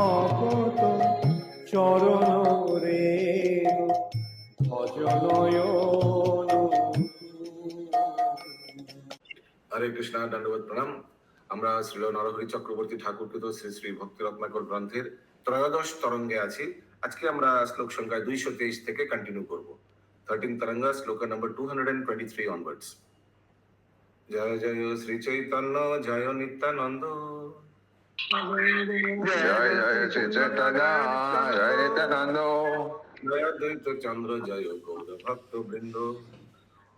ভকত চরণ রে ভজনয়ন। হরে কৃষ্ণা, দণ্ডবত প্রণাম। আমরা শ্রীল নরহরি চক্রবর্তী ঠাকুরকৃত শ্রী শ্রী ভক্তি রত্নাকর গ্রন্থের ত্রয়োদশ তরঙ্গে আছি। আজকে আমরা শ্লোক সংখ্যা 223 থেকে কন্টিনিউ করব। 13 তরঙ্গা, শ্লোক নম্বর 223 অনওয়ার্ডস। জয় জয় শ্রী চৈতন্য, জয় নিত্যানন্দ। জয় জয় শ্রী চৈতন্য, জয় নিত্যানন্দ। জয় দ্বৈত চন্দ্র, জয় গৌর ভক্ত বৃন্দ।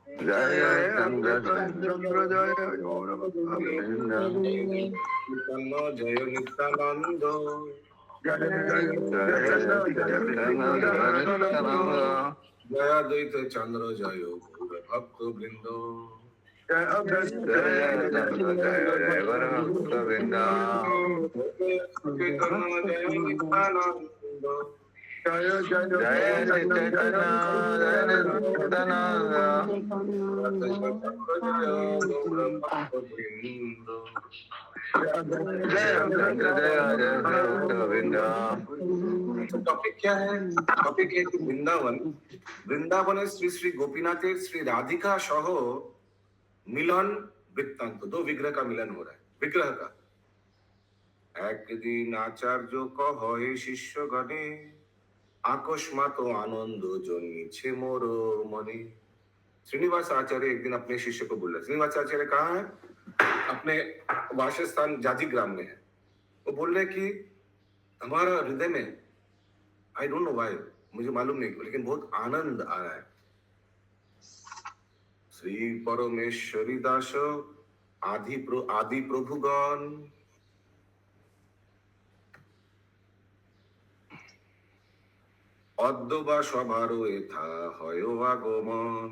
জয় জয় চন্দ্র, চন্দ্র জয় গৌর ভক্তবৃন্দ। নিত্যান্ন, জয় নিত্যানন্দ। জয় জয় চৈতন্য, জয় নিত্যানন্দ। জয় দ্বৈত চন্দ্র, জয় গৌর ভক্ত বৃন্দ। জয় জয় চন্দ্র, জয় জয় গৌর ভক্তবৃন্দ। চৈতন্য, জয় নিত্যানন্দ। জয় জয় শ্রী চৈতন্য, জয় নিত্যানন্দ। टॉपिक क्या है? टॉपिक है कि वृंदावन, वृंदावने श्री श्री गोपीनाथेर श्री राधिका सह मिलन वृत्तांत। दो विग्रह का मिलन हो रहा है। विग्रह का एक दिन आचार्य कहे शिष्यगणे আকস্মাত आनंद जन्मिछे मोर मने। श्रीनिवास आचार्य एक दिन अपने शिष्य को बोल रहे। श्रीनिवास आचार्य कहाँ है? अपने वासस्थान जाजीग्राम में है। वो बोल रहे कि हमारा हृदय में, आई डोंट नो व्हाई, मुझे मालूम नहीं, लेकिन बहुत आनंद आ रहा है। श्री परमेश्वरी दास आदि प्रभुगण अद्यबा सभारो यथा हयो आगमन।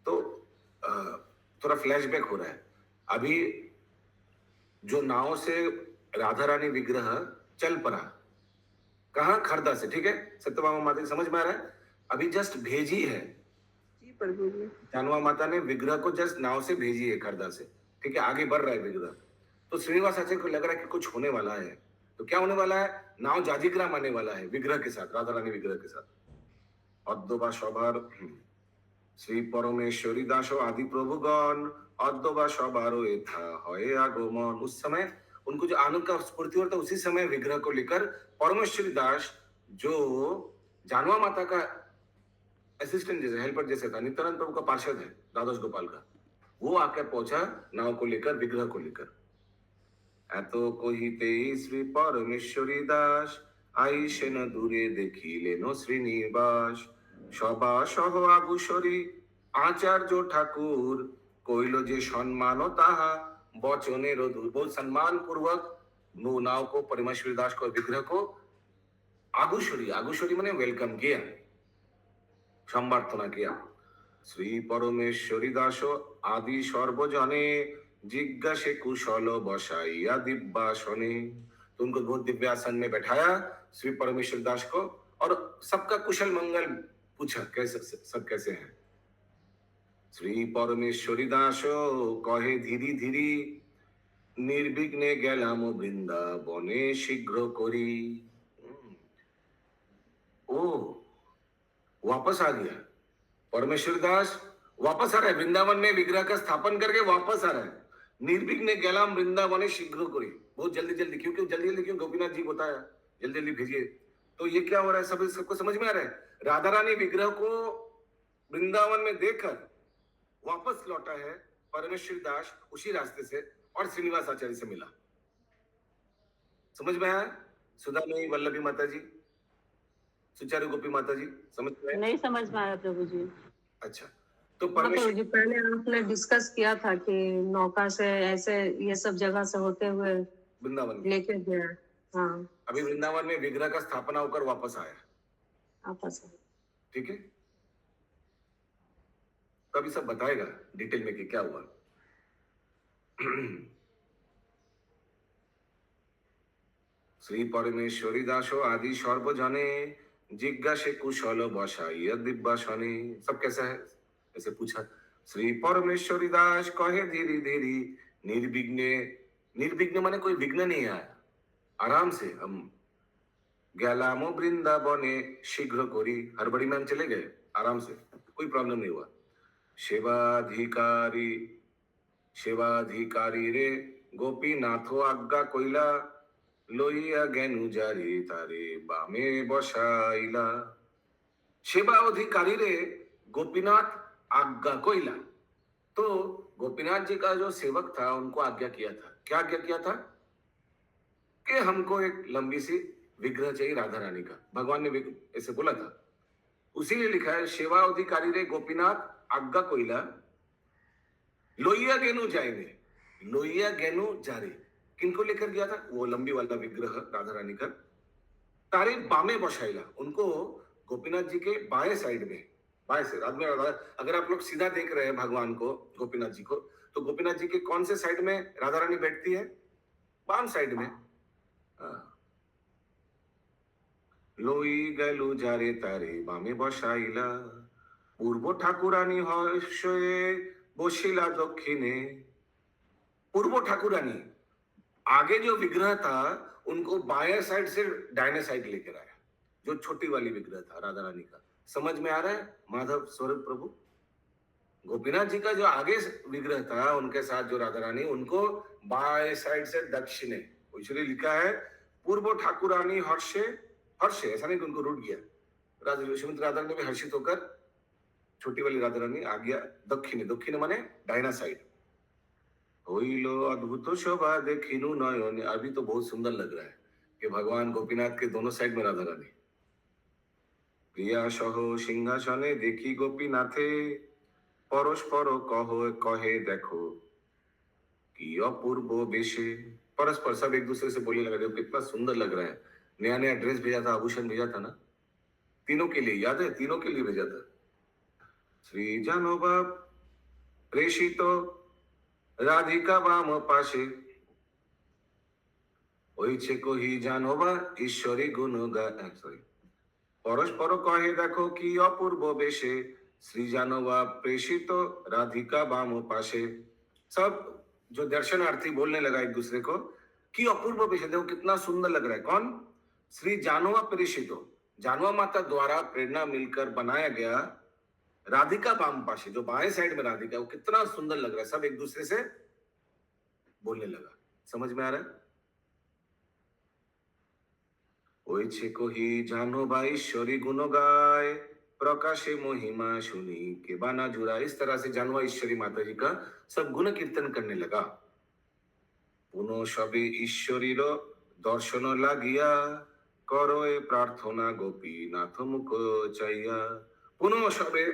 तो थोड़ा फ्लैशबैक हो रहा है। अभी जो नाव से राधा रानी विग्रह चल पड़ा, कहाँ? खरदा से, ठीक है? सत्यभामा माता की समझ में आ रहा है? अभी जस्ट भेजी है जानवा माता ने विग्रह को, जस्ट नाव से भेजी है खरदा से, ठीक है? आगे बढ़ रहा है विग्रह। तो श्रीनिवास आचार्य को लग रहा है कि कुछ होने वाला है। तो क्या होने वाला है? नाव जाजीग्राम आने वाला है विग्रह के साथ, राधा रानी विग्रह के साथ। अद्यबा सभार श्री परमेश्वरी दास आदि प्रभुगण अद्यबा सभारो यथा हये आगमन। उस समय उनको जो आनंद का स्फूर्ति होता, उसी समय विग्रह को लेकर परमेश्वरी दास, जो जानवा माता का असिस्टेंट जैसे, हेल्पर जैसे था, नित्यानंद प्रभु का पार्षद है, द्वादश गोपाल का, वो आकर पहुंचा नाव को लेकर, विग्रह को लेकर। এত কহিতে শ্রী পরমেশ্বরী দাস আইসেন দূরে দেখিলেন শ্রীনিবাস। সভা সহ আগুসরি আচার্য ঠাকুর কইল যে সম্মান তাহা বচনের দূর। बहुत सम्मान पूर्वक नाव को, परमेश्वरी दास को, विग्रह को आगुसरी, आगुसरी माने वेलकम किया, संबर्धना किया। श्री परमेश्वरी दास आदि सर्वजने जिज्ञासे कुशल बसाइया दिव्यासने। तो उनको बहुत दिव्यासन में बैठाया श्री परमेश्वर दास को, और सबका कुशल मंगल पूछा, कैसे सब कैसे हैं। श्री परमेश्वरी दास कहे धीरे धीरे निर्विघ्ने गेलाम वृंदावने शीघ्र करी। ओ वापस आ गया परमेश्वर दास, वापस आ रहा है वृंदावन में, विग्रह का स्थापन करके वापस आ रहा है। निर्विघ्ने गेलाम वृंदावने शीघ्र करी, बहुत जल्दी जल्दी। क्योंकि जल्दी जल्दी क्यों? गोपीनाथ जी बताया जल्दी जल्दी भेजिए। तो ये क्या हो रहा है? सबको समझ में आ रहा है? राधा रानी विग्रह को वृंदावन में देखकर वापस लौटा है परमेश्वर दास उसी रास्ते से, और श्रीनिवास आचार्य से मिला। समझ में आया? सुधा नहीं, वल्लभी माता जी, सुचारू गोपी माता जी, समझ में? नहीं समझ में आया प्रभु जी। अच्छा, तो प्रभु जी पहले आपने डिस्कस किया था कि नौका से ऐसे ये सब जगह से होते हुए वृंदावन लेके गया। हाँ, अभी वृंदावन में विग्रह का स्थापना होकर वापस आया, आपस ठीक है? तो अभी सब बताएगा डिटेल में कि क्या हुआ। श्री परमेश्वरी दास आदि सर्वजने जिज्ञासे कुशल बसाइया दिव्यासने। सब कैसा है ऐसे पूछा। श्री परमेश्वरी दास कहे धीरे धीरे निर्विघ्ने, निर्विघ्न माने कोई विघ्न नहीं आया, आराम से हम गैलामो वृंदावने शीघ्र कोरी, हड़बड़ी में हम चले गए आराम से, कोई प्रॉब्लम नहीं हुआ। सेवाधिकारी सेवाधिकारी रे गोपीनाथो आज्ञा कइला, লইয়া জ্ঞানু যারে তারে বামে বসাইলা। सेवा अधिकारी रे गोपीनाथ आज्ञा कोइला। तो गोपीनाथ जी का जो सेवक था उनको आज्ञा किया था, क्या आज्ञा किया था कि हमको एक लंबी सी विग्रह चाहिए राधा रानी का, भगवान ने ऐसे बोला था। उसीलिए लिखा है सेवा अधिकारी रे गोपीनाथ आज्ञा कोइला, लोहिया गेनु जाएंगे, लोहिया गेनु जारे, किनको लेकर गया था वो लंबी वाला विग्रह राधा रानी का, तारे बामे बसाइला, उनको गोपीनाथ जी के बाएं साइड में, बाएं से अगर आप लोग सीधा देख रहे हैं भगवान को, गोपीनाथ जी को, तो गोपीनाथ जी के कौन से साइड में राधा रानी बैठती है? बाम साइड में। लोई गलु जारे तारे बामे बसाइला, पूर्व ठाकुरानी हर्षे बसिला दक्षिणे। पूर्व ठाकुरानी, आगे जो विग्रह था उनको बाएं साइड से दाहिने साइड लेकर आया, जो छोटी वाली विग्रह था राधा रानी का। समझ में आ रहा है माधव स्वरूप प्रभु? गोपीनाथ जी का जो आगे विग्रह था उनके साथ जो राधा रानी, उनको बाएं साइड से दक्षिणे, इसलिए लिखा है पूर्व ठाकुरानी हर्षे, हर्षे ऐसा नहीं कि उनको रूठ गया, श्रीमती राधा रानी भी हर्षित होकर, छोटी वाली राधा रानी आ गया दक्षिणे, दक्षिणे माने दाहिना साइड। होइलो अद्भुत शोभा देखिनु नयने, अभी तो बहुत सुंदर लग रहा है कि भगवान गोपीनाथ के दोनों साइड में राधा रानी। प्रिया सह सिंहासने देखी गोपीनाथे, परस्पर कहो कहे देखो कि अपूर्व बेशे। परस्पर सब एक दूसरे से बोलने लगा, देखो कितना सुंदर लग रहा है, नया नया ड्रेस भेजा था, आभूषण भेजा था ना, तीनों के लिए, याद है तीनों के लिए भेजा था। श्री जानोबा प्रेषित राधिका वाम पाशे, ওইছে কহি জানোবা ঈশ্বরী গুণ গায়, সরি, পরস্পর কহে দেখো কি অপূর্ব বেশে, श्री जानोबा प्रेषित राधिका वाम पाशे। सब जो दर्शनार्थी बोलने लगा एक दूसरे को कि अपूर्व बेशे, देखो कितना सुंदर लग रहा है। कौन? श्री जानोबा प्रेषित, जानवा माता द्वारा प्रेरणा मिलकर बनाया गया राधिका वाम पाशे, जो बाएं साइड में राधिका, वो कितना सुंदर लग रहा है। सब एक दूसरे से बोलने लगा। समझ में आ रहा है? ওইছে কহি জানোবা ঈশ্বরী গুণ গায়, प्रकाशे महिमा सुनी के बाना जुड़ा। इस तरह से जानवा ईश्वरी माता जी का सब गुण कीर्तन करने लगा। पुनः सबे ईश्वरीर दर्शन लागिया, करोए प्रार्थना गोपीनाथ मुख चाइया। पुनः सबे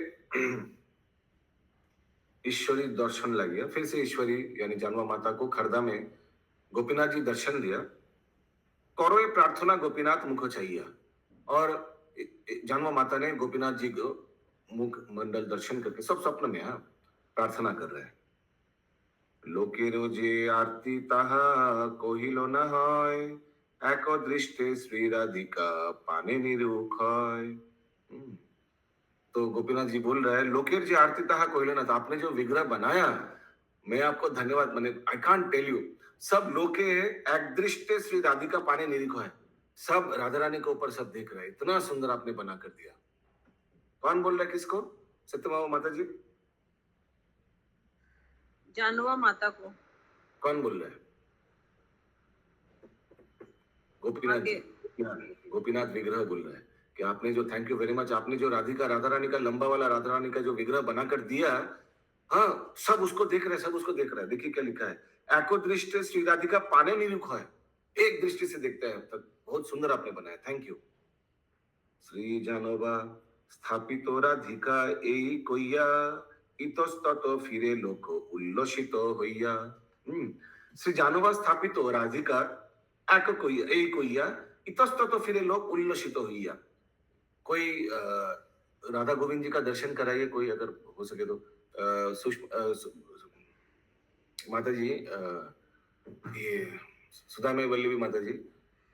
ईश्वरी दर्शन लागिया, फिर से ईश्वरी यानी जानवा माता को खरदा में गोपीनाथ जी दर्शन दिया। करोए प्रार्थना गोपीनाथ मुख चाहिए, और जानवा माता ने गोपीनाथ जी को मुख मंडल दर्शन करके सब स्वप्न में प्रार्थना कर रहे हैं। लोकेरो जे आरती ताहा कहिलो ना হয়, এক দৃষ্টে श्री राधिका पाने निरुख হয়। तो गोपीनाथ जी बोल रहे हैं लोकेर जे आरती ताहा कहिलो ना, तो आपने जो विग्रह बनाया, मैं आपको धन्यवाद, मैंने आई कांट टेल यू, सब लोके एक दृष्टि श्री राधिका पाने निरीख है, सब राधा रानी के ऊपर सब देख रहे हैं, इतना सुंदर आपने बना कर दिया। कौन बोल रहा है किसको? सत्यभामा माता जी? जानवा माता को। कौन बोल रहा है? गोपीनाथ जी, गोपीनाथ विग्रह बोल रहा है कि आपने जो, थैंक यू वेरी मच, आपने जो राधिका राधा रानी का लंबा वाला राधा रानी का जो विग्रह बनाकर दिया, हाँ सब उसको देख रहे हैं, सब उसको देख रहे हैं। देखिए क्या लिखा है, एको दृष्टि श्री राधिका पाने निरुख है, एक दृष्टि से देखते हैं, तक बहुत सुंदर आपने बनाया, थैंक यू। श्री जानोबा स्थापित राधिका এই কইয়া, ইতস্তত ফিরে লোক উল্লসিত হইয়া। শ্রী জানোবা স্থাপিত রাধিকা এক কইয়া, এই কইয়া, ইতস্তত ফিরে লোক উল্লসিত হইয়া। कोई राधा गोविंद जी का दर्शन कराइए कोई, अगर हो सके तो। माता जी, ये सुदामय वल्लभी माता जी,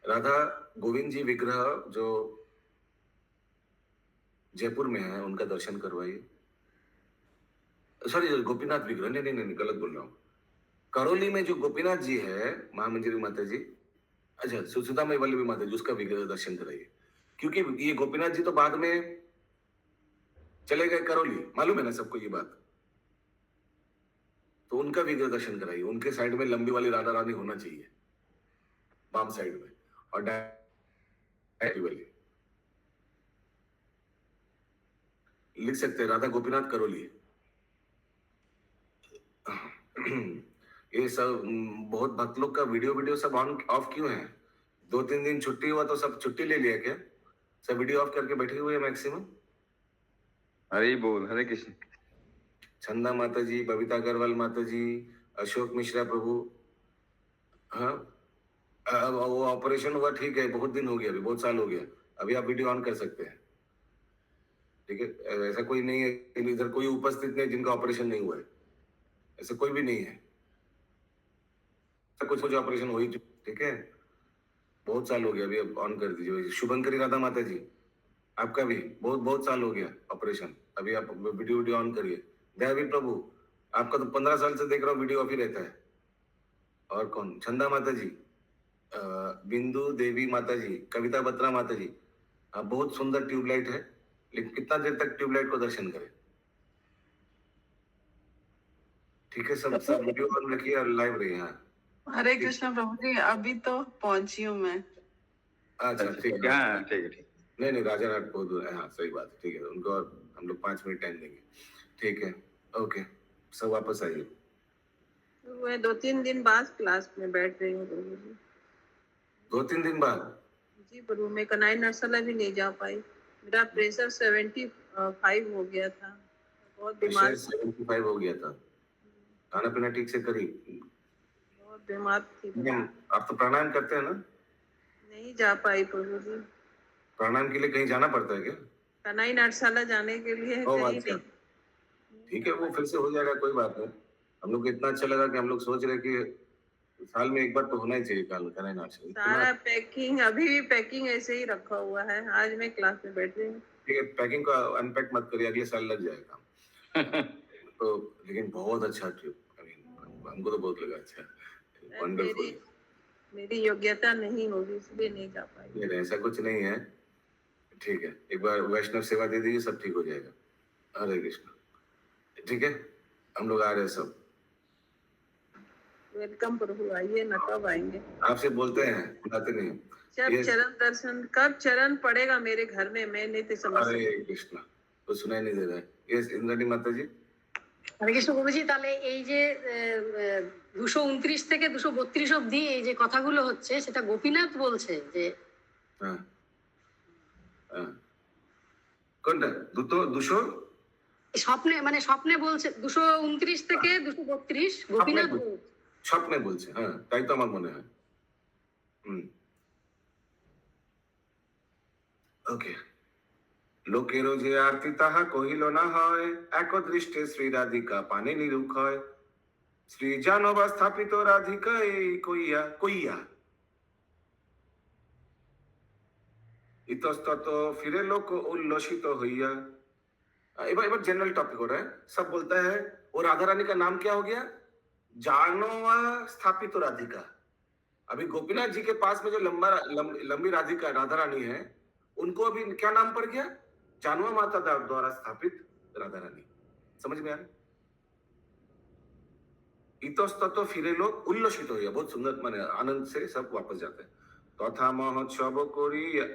राधा गोविंद जी विग्रह जो जयपुर में है उनका दर्शन करवाइए। सॉरी, गोपीनाथ विग्रह, नहीं नहीं नहीं, गलत बोल रहा हूँ। करौली में जो गोपीनाथ जी है, महामंजरी माता जी, अच्छा, सुधामय वल्लभी माता जी, उसका विग्रह दर्शन कराइए, क्योंकि ये गोपीनाथ जी तो बाद में चले गए करौली, मालूम है ना सबको ये बात। तो उनका विग्रह दर्शन कराइए, उनके साइड में लंबी वाली राधा रानी होना चाहिए, बाम साइड में, और दाएं वाली लिख सकते हैं, राधा गोपीनाथ करौली। ये सब बहुत भक्त लोग का वीडियो वीडियो सब ऑन ऑफ क्यों है? 2-3 दिन छुट्टी हुआ तो सब छुट्टी ले लिया क्या? सब वीडियो ऑफ करके बैठे हुए हैं मैक्सिमम। हरे बोल, हरे कृष्ण। चंदा माता जी, बबीता अग्रवाल माता जी, अशोक मिश्रा प्रभु। हाँ, अब वो ऑपरेशन हुआ, ठीक है, बहुत दिन हो गया, अभी बहुत साल हो गया, अभी आप वीडियो ऑन कर सकते हैं, ठीक है। ऐसा कोई नहीं है कि इधर कोई उपस्थित नहीं जिनका ऑपरेशन नहीं हुआ है, ऐसा कोई भी नहीं है, ऐसा कुछ जो ऑपरेशन हो ही चुका, ठीक है, बहुत साल हो गया, अभी अब ऑन कर दीजिए। शुभंकरी राधा माता जी, आपका भी बहुत बहुत साल हो गया ऑपरेशन, अभी आप वीडियो वीडियो ऑन करिए। दयावीर प्रभु, आपका तो 15 साल से देख रहा हूँ वीडियो ऑफ ही रहता है। और कौन? चंदा माता जी, बिंदु देवी माता जी, कविता बत्रा माता जी, बहुत सुंदर ट्यूबलाइट है, लेकिन कितना देर तक ट्यूबलाइट को दर्शन करें? ठीक है, सब सब वीडियो ऑन रखिए और लाइव रहिए। हाँ, हरे कृष्ण प्रभु जी, अभी तो पहुंची हूँ मैं। अच्छा ठीक है, हाँ ठीक है, ठीक। नहीं नहीं, राजा राट बहुत दूर है, हाँ सही बात है, ठीक है, उनको और हम लोग 5 मिनट टाइम देंगे, ठीक है, ओके, सब वापस आइए। तो मैं 2-3 दिन बाद क्लास में बैठ रही हूँ प्रभु जी। 2-3 दिन बाद? जी प्रभु, मैं कनाई नरसला भी नहीं जा पाई, मेरा प्रेशर 75 हो गया था, बहुत बीमार, 75 हो गया था, खाना पीना ठीक से करी? बहुत बीमार थी प्रभु। आप तो प्राणायाम करते हैं ना? नहीं जा पाई प्रभु जी। प्राणायाम के लिए कहीं जाना पड़ता है क्या? कनाई नरसला जाने के लिए ओ, कहीं अच्छा, नहीं। ठीक है, वो फिर से हो जाएगा, कोई बात नहीं। हम लोग को इतना अच्छा लगा कि हम लोग सोच रहे कि साल में एक बार तो होना ही चाहिए काल कनाई नाच। सारा पैकिंग, अभी भी पैकिंग ऐसे ही रखा हुआ है, आज मैं क्लास में बैठ रही हूँ। ठीक है, पैकिंग को अनपैक मत करिए, अगले साल लग जाएगा। तो लेकिन बहुत अच्छा ट्रिप, आई मीन हमको तो बहुत लगा अच्छा, वंडरफुल। मेरी योग्यता नहीं होगी इसलिए नहीं जा पाई। नहीं, ऐसा कुछ नहीं है, ठीक है, एक बार वैष्णव सेवा दे दीजिए, सब ठीक हो जाएगा। हरे कृष्ण, ठीक है, हम लोग आ रहे हैं सब। वेलकम प्रभु, आइए ना, कब आएंगे? आपसे बोलते हैं, बुलाते नहीं। जब ये चरण दर्शन, कब चरण पड़ेगा मेरे घर में, मैं नहीं तो समझ हरे सकती। कृष्ण, तो सुनाई नहीं दे रहा है। ये इंद्राणी माता जी, হরে কৃষ্ণ প্রভুজি, তাহলে এই যে 229 থেকে 232 অব্দি এই যে কথাগুলো হচ্ছে, সেটা গোপীনাথ বলছে যে হ্যাঁ হ্যাঁ, কোনটা? দুশো স্বপ্নে, মানে স্বপ্নে বলছে 229 থেকে 232 গোপীনাথ বলছে। স্বপ্নে বলছে, হ্যাঁ তাই তো আমার মনে হয়। ওকে। লোকেরও যে আরতি তাহা কহিল না হয়, এক দৃষ্টে শ্রী রাধিকা পানে নিরুক্ষয়, শ্রী জানবা স্থাপিত রাধিকা এই কইয়া কইয়া ইতস্তত ফিরে লোক उल्लसित হইয়া। এবার जनरल टॉपिक हो रहा है, सब बोलता है वो राधा रानी का नाम क्या हो गया? जानवा स्थापित राधिका। अभी गोपीनाथ जी के पास में जो लंबी राधिका राधा रानी है, उनको अभी क्या नाम पड़ गया? जानवा माता द्वारा स्थापित राधा रानी। समझ में आ रहा? इतस्ततो फिरे लोग उल्लसित हो गया, बहुत सुंदर, माने आनंद से सब वापस जाते हैं। तथा महोत्सव करिया,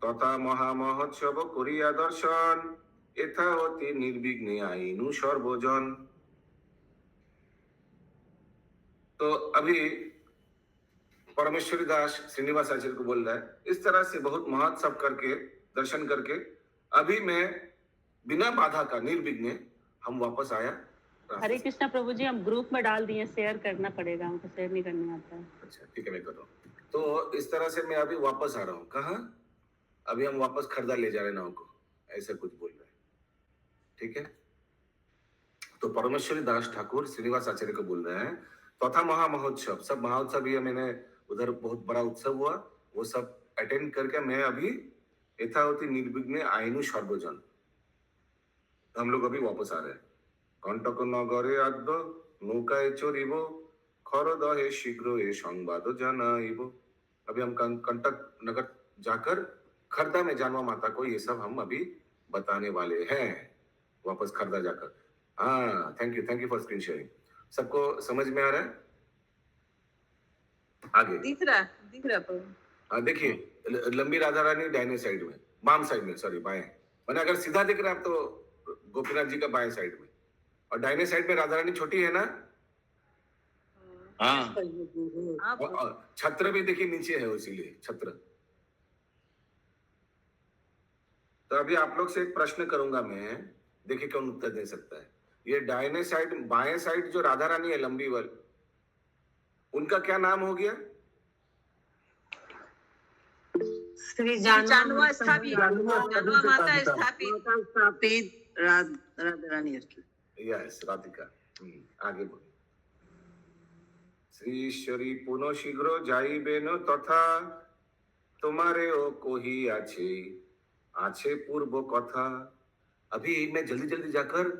तथा महामहोत्सव करिया दर्शन, यथा होती निर्विघ्ने आईनु सर्वजन। तो अभी परमेश्वरी दास श्रीनिवास आचार्य को बोल रहा है, इस तरह से बहुत महोत्सव करके, दर्शन करके, अभी मैं बिना बाधा का निर्विघ्ने हम वापस आया। हरे कृष्णा प्रभु जी, हम ग्रुप में डाल दिए, शेयर करना पड़ेगा, हमको शेयर नहीं करने आता है। अच्छा ठीक है, मैं कर रहा हूँ। तो इस तरह से मैं अभी वापस आ रहा हूँ। कहाँ? अभी हम वापस खरदा ले जा रहे नाव को, ऐसा कुछ बोल रहे हैं, ठीक है। तो परमेश्वरी दास ठाकुर श्रीनिवास आचार्य को बोल रहे हैं, तथा महामहोत्सव, सब महोत्सव ये मैंने उधर बहुत बड़ा उत्सव हुआ, वो सब अटेंड करके मैं अभी यथावती निर्विघ्ने आईनु सर्वजन, हम लोग अभी वापस आ रहे हैं। कंटक नगरे आद्य नौकाय चरिब, खरदहे शीघ्र ए संवाद जानाइब। अभी हम कंटक नगर जाकर खरदा में जानवा माता को ये सब हम अभी बताने वाले हैं, वापस खरदा जाकर। हाँ, thank you for screen sharing. सबको समझ में आ रहा है? आगे दिख रहा प्रभु। हाँ, देखिए लंबी राधा रानी दाहिने साइड में, बाम साइड में, सॉरी बाएं, मैंने अगर सीधा दिख रहा है तो गोपीनाथ जी का बाएं साइड में, और दाहिने साइड में राधा रानी छोटी है ना, हाँ हाँ प्रभु। और छत्र भी देखिए नीचे है, इसीलिए छत्र। तो अभी आप लोग से एक प्रश्न करूंगा मैं, देखिए कौन उत्तर दे सकता है। ये दाहिने साइड बाएं साइड जो राधा रानी है लंबी वाली, उनका क्या नाम हो गया? श्री जानवा स्थापित, जानवा माता स्थापित। स्थापित राधा रानी की। यस, राधिका। आगे बोलो। श्री ईश्वरी पुनः शीघ्र जाइबे न तथा तुम्हारे ओ कोही आछे पूर्व कथा। अभी मैं जल्दी जल्दी जाकर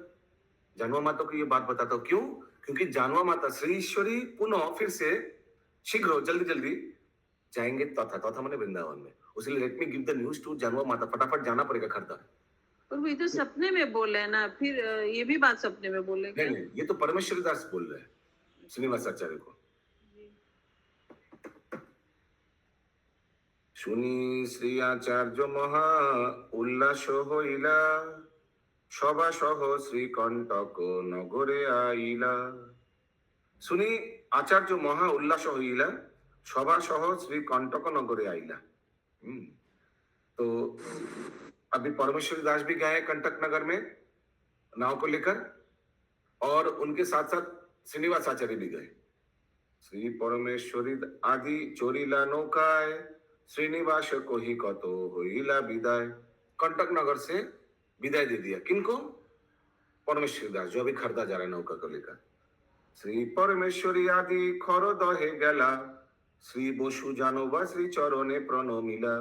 जानवा माता को ये बात बताता हूँ। क्यों? क्योंकि जानवा माता श्री ईश्वरी पुनः फिर से शीघ्र जल्दी जल्दी जाएंगे तथा मैंने वृंदावन में, उसलिए let me give the news to जानवा माता, फटाफट जाना पड़ेगा खरदा। प्रभु ये तो सपने में बोले है ना, फिर ये भी बात सपने में बोले क्या? नहीं, ये तो परमेश्वरी दास बोल रहे हैं श्रीनिवास आचार्य को। শুনি শ্রী আচার্য মহা উল্লাস হইলা সভা সহ শ্রীকণ্টক নগরে আইলা। শুনি आचार्य महा उल्लास होइला सभा सह श्रीकंटक नगरे आइला। तो अभी परमेश्वरी दास भी गए कंटक नगर में नाव को लेकर, और उनके साथ साथ श्रीनिवास आचार्य भी गए। श्री परमेश्वरी आदि चोरीला नौकाय श्रीनिवास को ही कतो होइला विदाय। कंटक नगर से विदाय दे दिया किनको? परमेश्वरी दास जो अभी खरदा जा रहा है नौका को लेकर। श्री परमेश्वरी आदि खर दहे गेला श्री बसु जानोबा श्री चरणे प्रणमिला।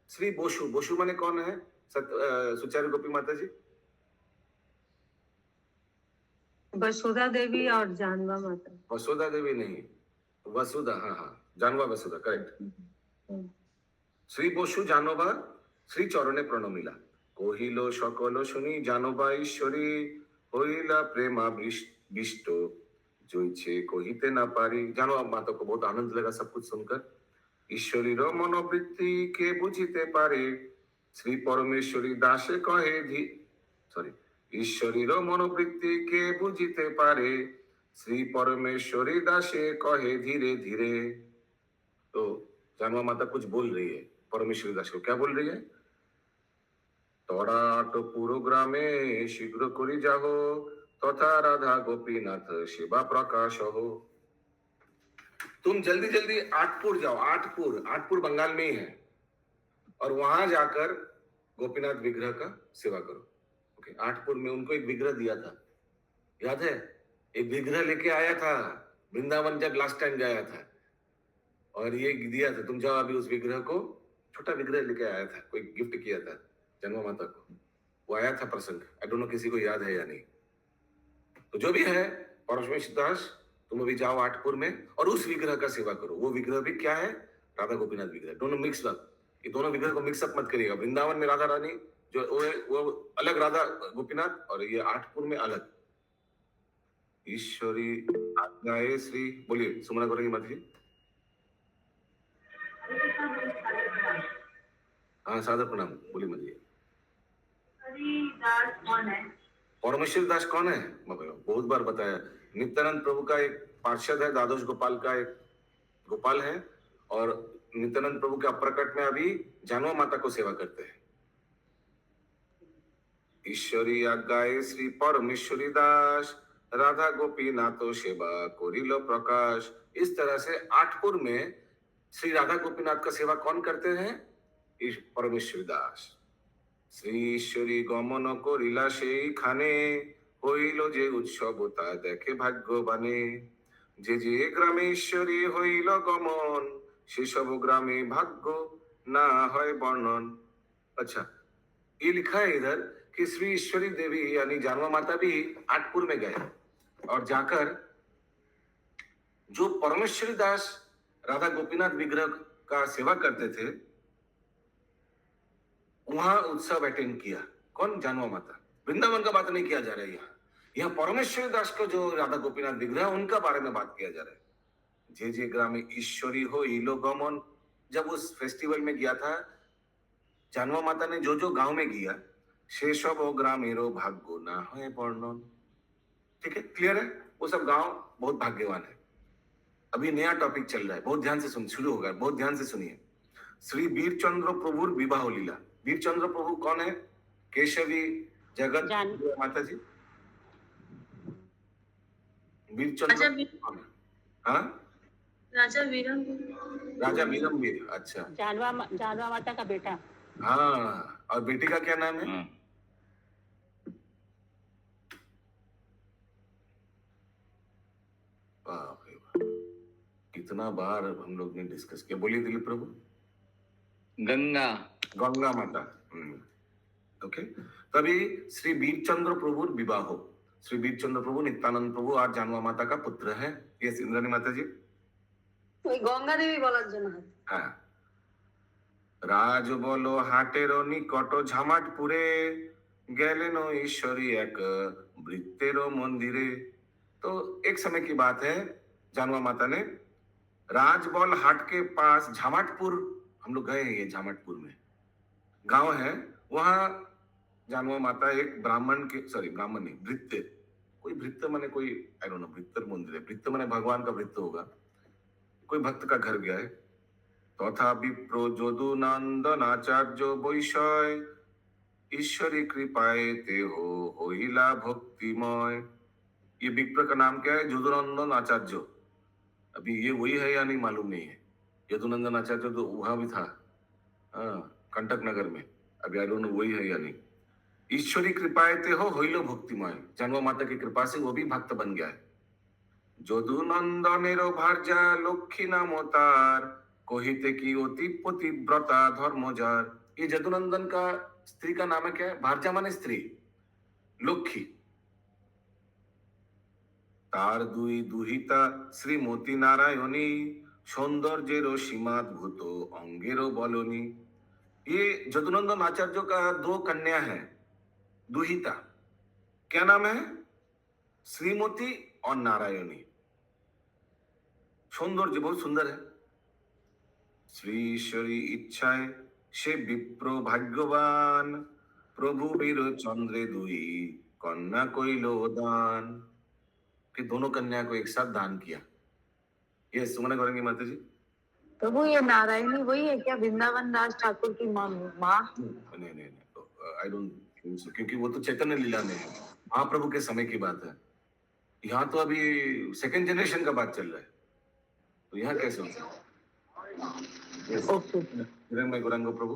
श्री बसु, बसु माने कौन है? सुचारू गोपी माता जी? वसुधा देवी और जानवा माता। वसुधा देवी नहीं, वसुधा, हाँ, जानवा वसुधा, करेक्ट। श्री बसु जानोबा श्री चरणे प्रणमिला कहिलो सकल शुनी जानोबा ईश्वरी होइला प्रेमा बिष्ट जोइछे कहिते ना पारी। जानवा माता को बहुत आनंद लगा सब कुछ सुनकर। ईश्वरीर मनोवृत्ति के बुझिते पारे श्री परमेश्वरी दासे कहे ईश्वरीर मनोवृत्ति के बुझिते पारे श्री परमेश्वरी दासे कहे धीरे धीरे। तो जानवा माता कुछ बोल रही है परमेश्वरी दास को। क्या बोल रही है? तोड़ाटपुर ग्रामे शीघ्र करी जाहो तथा राधा गोपीनाथ शिवा प्रकाश हो। तुम जल्दी जल्दी आठपुर जाओ। आठपुर बंगाल में ही है, और वहां जाकर गोपीनाथ विग्रह का सेवा करो। ओके, आठपुर में उनको एक विग्रह दिया था, याद है? एक विग्रह लेके आया था वृंदावन जब लास्ट टाइम गया था, और ये दिया था, तुम जाओ अभी उस विग्रह को, छोटा विग्रह लेके आया था, कोई गिफ्ट किया था जन्मा माता को, वो आया था प्रसंग। आई डोंट नो किसी को याद है या नहीं। तो जो भी है परमेश्वर दास, तुम अभी जाओ आठपुर में और उस विग्रह का सेवा करो। वो विग्रह भी क्या है? राधा गोपीनाथ विग्रह। दोनों मिक्स अप, ये दोनों विग्रह को मिक्सअप मत करिएगा। वृंदावन में राधा रानी जो वो अलग राधा गोपीनाथ, और ये आठपुर में अलग। ईश्वरी आज्ञाए श्री, बोलिए सुमना करेंगे मत जी। हाँ, सादर प्रणाम, बोलिए मत जी। परमेश्वर दास कौन है? बहुत बार बताया। नित्यानंद प्रभु का एक पार्षद है, द्वादश गोपाल का एक गोपाल है, और नित्यानंद प्रभु के अप्रकट में अभी जानवा माता को सेवा करते हैं। ईश्वरी आज्ञाए श्री परमेश्वरी दास राधा गोपीनाथ सेवा कोरिलो प्रकाश। इस तरह से आठपुर में श्री राधा गोपीनाथ का सेवा कौन करते हैं? परमेश्वरी दास। श्री ईश्वरी गमन करिला सेई खाने হইল যে উৎসবতা দেখে ভাগ্যবানে যে যে গ্রামে ঈশ্বরী হইল গমন সেসব গ্রামে भाग्य ना হয় वर्णन। अच्छा, ये लिखा है इधर कि श्री ईश्वरी देवी यानी जानवा माता भी आठपुर में गए और जाकर जो परमेश्वरी दास राधा गोपीनाथ विग्रह का सेवा करते थे, वहां उत्सव अटेंड किया। कौन? जानवा माता। वृंदावन का बात नहीं किया जा रहा है यहाँ। यहाँ परमेश्वर दास को जो राधा गोपीनाथ विग्रह है उनका बारे में बात किया जा रहा है। जे जे ग्रामे ईश्वरी हो इलो गमन, जब उस फेस्टिवल में गया था जानवा माता ने जो जो गांव में गया, से सब ओ ग्रामेरो भाग्य ना है वर्णन। ठीक है, क्लियर है? वो सब गांव बहुत भाग्यवान है। अभी नया टॉपिक चल रहा है, बहुत ध्यान से सुन, शुरू होगा, बहुत ध्यान से सुनिए। श्री वीरचंद्र प्रभुर विवाह लीला। वीरचंद्र प्रभु कौन है? केशवी जगत माता जी। वीरचंद्र राजा कौन है? हाँ, राजा वीरम राजा वीरमवीर। अच्छा, जानवा माता का बेटा। हाँ, और बेटी का क्या नाम है? बाप रे बाप, कितना बार हम लोग ने डिस्कस किया। बोलिए दिलीप प्रभु। गंगा। गंगा माता। ओके, तभी श्री वीरचंद्र प्रभु विवाह। श्री वीरचंद्र प्रभु नित्यानंद प्रभु और जानवा माता का पुत्र है। ये इंद्राणी माता जी। ওই গঙ্গা দেবী বলার জন্য হয়তো। হ্যাঁ, রাজ বলো হাটের নিকট ঝামাটপুরে গেলেন ঈশ্বরী এক বৃত্তের मंदिरे। तो एक समय की बात है, जानवा माता ने राजबॉल हाट के पास झामाटपुर, हम लोग गए हैं, ये झामाटपुर में गांव है, वहां जानवा माता एक ब्राह्मण के, सॉरी ब्राह्मण नहीं, भृत्य, कोई भृत्य माने कोई, आई डोंट नो, भृत्तर मंदिर है, भृत्य माने भगवान का भृत्य होगा, कोई भक्त का घर गया है। तथा विप्रो যদুনন্দন आचार्य বৈষয় ईश्वरी कृपाए ते हो होइला भक्तिमय। ये विप्र का नाम क्या है? यदुनंदन आचार्य। अभी ये वही है या नहीं मालूम नहीं है। यदुनंदन आचार्य तो वहां भी था, हाँ, कंटक नगर में। अभी आई डोंट नो वही है या नहीं। ईश्वरी कृपाए ते हो होइलो भक्तिमय। जानवा माता की कृपा से वो भी भक्त बन गया है। যদুনন্দনেরও ভার্যা লক্ষ্মী নাম তার, কহিতে কি অতি পতিব্রতা ধর্মজার। ये যদুনন্দन का स्त्री का नाम है क्या है? भार्जा माने स्त्री, लक्ष्मी। तार दुई दुहिता श्रीमती नारायणी, सौंदर्येरो सीमाद्भुत अंगेरो बलनी। ये যদুনন্দन आचार्य का दो कन्या है, दुहिता। क्या नाम है? श्रीमती और नारायणी। सौंदर्य बहुत सुंदर है। श्री ईश्वरी इच्छाएं से विप्र भाग्यवान, प्रभु वीर चंद्रे दुई कन्या कोइलो दान। कि दोनों कन्या को एक साथ दान किया। ये सुमन करेंगे माता जी। प्रभु ये नारायणी वही है क्या, वृंदावन दास ठाकुर की माँ? नहीं नहीं, आई डोंट थिंक सो, क्योंकि वो तो चैतन्य लीला में है, महाप्रभु के समय की बात है। यहाँ तो अभी सेकंड जनरेशन का बात चल रहा है, तो यहाँ कैसे होता है? ओके। गौरांग प्रभु।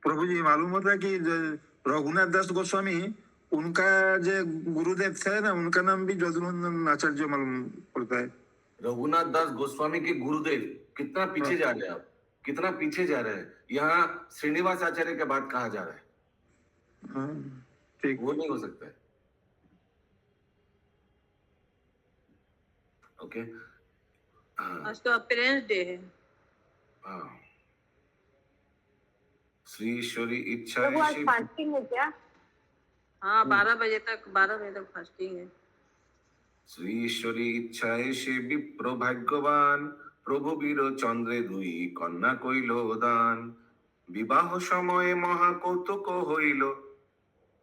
प्रभु जी, मालूम होता है कि रघुनाथ दास गोस्वामी, उनका जो गुरुदेव थे ना, उनका नाम भी यदुनंदन आचार्य मालूम पड़ता है। रघुनाथ दास गोस्वामी के गुरुदेव, कितना पीछे जा रहे हैं आप, कितना पीछे जा रहे हैं। यहाँ श्रीनिवास आचार्य के बाद कहा जा रहा है। ठीक, वो नहीं हो सकता है। ओके, आज तो अपीयरेंस डे है। हाँ, श्री ईश्वरी इच्छा प्रभु आज फास्टिंग है क्या? हाँ, 12 बजे तक फास्टिंग है। श्री ईश्वरी इच्छाए से विप्र भाग्यवान, प्रभु वीर चंद्रे दुई कन्या कइलो दान। विवाह समय महा कौतुक हইল,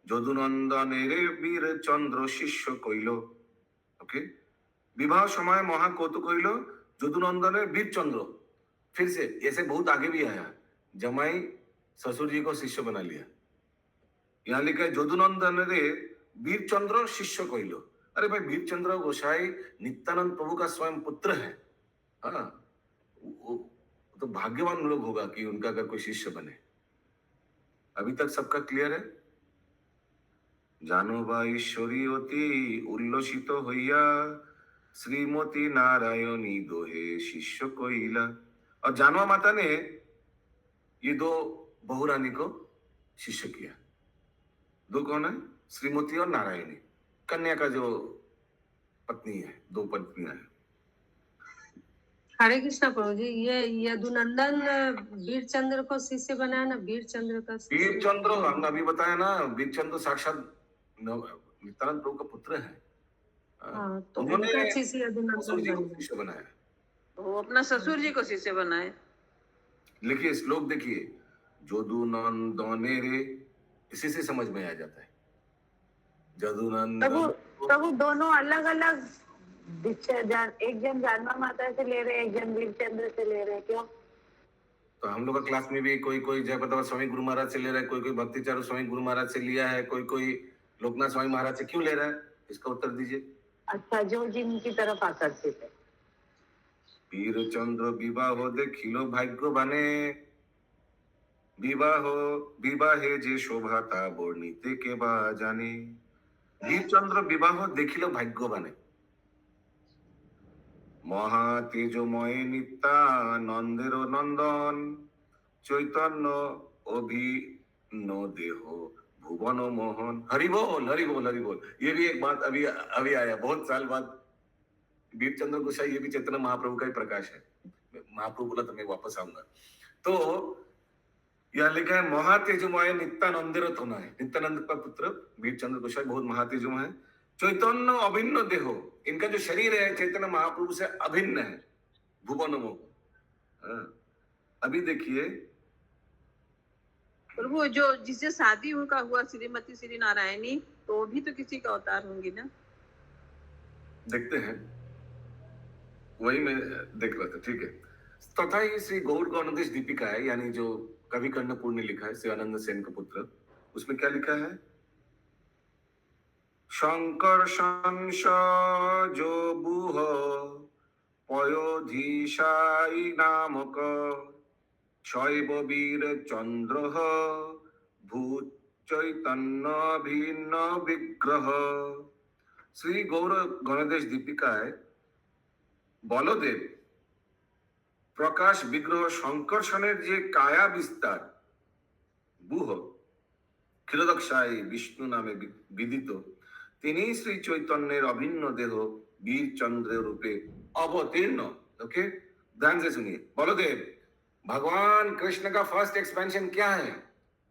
যদুনন্দনের वीर चंद्र शिष्य कइलो। ओके, विवाह समय महा कौतुक हইল, যদুনন্দনের वीर चंद्र। फिर से ऐसे बहुत आगे भी आया, जमाई ससुर जी को शिष्य बना लिया। यहाँ लिखा है যদুনন্দনের वीर चंद्र शिष्य कइलो। अरे भाई, वीर चंद्र गोसाई नित्यानंद प्रभु का स्वयं पुत्र है। हाँ, वो तो भाग्यवान लोग होगा कि उनका अगर कोई शिष्य बने। अभी तक सबका क्लियर है? जानो बा ईश्वरी अति उल्लसित हইয়া, श्रीमती नारायणी दोहे शिष्य कइला। और जानवा माता ने ये दो बहुरानी को शिष्य किया। दो कौन है? श्रीमती और नारायणी, कन्या का जो पत्नी है, दो पत्नियां हैं। हरे कृष्णा प्रभु जी, ये यदुनंदन वीर चंद्र को शिष्य बनाया ना, वीर चंद्र का शिष्य वीर चंद्र हम अभी बताया ना, वीर चंद्र साक्षात नित्यानंद प्रभु का पुत्र है। हाँ, तो उन्होंने उनका शिष्य ससुर यदुनंदन जी को बन गया। शिष्य बनाया। वो अपना ससुर जी को शिष्य बनाए। लिखिए श्लोक देखिए, जदुनंदने रे, इसी से समझ में आ जाता है। जदुनंदन प्रभु दोनों अलग अलग एक जन जानवा माता से ले रहे, एक जन वीरचंद्र से ले रहे, क्यों? तो हम लोग का क्लास में भी कोई कोई जयप्रताप स्वामी गुरु महाराज से ले रहा है, कोई कोई भक्ति चारू स्वामी गुरु महाराज से लिया है, कोई कोई लोकनाथ स्वामी महाराज से क्यों ले रहा है, इसका उत्तर दीजिए। अच्छा, जो जिनकी तरफ आकर्षित है। वीर चंद्र विवाह देखिलो भाग्य बने, विवाहे जे शोभा ता बर्णिते के बा जाने। वीर चंद्र विवाह देखिलो भाग्य बने, মহা তেজময় নিত্যানন্দের নন্দন, চৈতন্য অভিন্ন দেহ भुवन मोहन। हरि बोल हरि बोल हरि बोल। ये भी एक बात अभी अभी आया, बहुत साल बाद। वीर चंद्र गोसाई ये भी चैतन्य महाप्रभु का ही प्रकाश है। महाप्रभु बोला तो मैं वापस आऊंगा। तो यह लिखा है महातेजमय नित्यानंदेर तनय, नित्यानंद का पुत्र वीर चंद्र गोसाई बहुत महातेजमय है। चैतन्य अभिन्न देहो, इनका जो शरीर है चैतन्य महाप्रभु से अभिन्न है, भुवन मोहन। अभी देखिए प्रभु, जो जिससे शादी उनका हुआ श्रीमती श्री नारायणी, तो वो भी तो किसी का अवतार होंगी ना। देखते हैं, वही मैं देख रहा था। ठीक है। तथा ही श्री गौड़ गौणदेश दीपिका है, यानी जो कवि कर्णपुर ने लिखा है, शिवानंद सेन का पुत्र, उसमें क्या लिखा है? शंकर्षण जो बुह पयोधीशाई नामक, शैव वीर चंद्र भूत चैतन्य भिन्न विग्रह। श्री गौर गणेश दीपिका है, बलदेव प्रकाश विग्रह शंकर्षणের যে কায়া বিস্তার বুহ ক্ষীরোদকশায়ী বিষ্ণু নামে বিদিত, তিনি শ্রী চৈতন্যের অভিন্ন দেহ वीर चंद्र रूपे अवतीर्ण। ओके, ध्यान से सुनिए। बलदेव, भगवान कृष्ण का फर्स्ट एक्सपेंशन क्या है?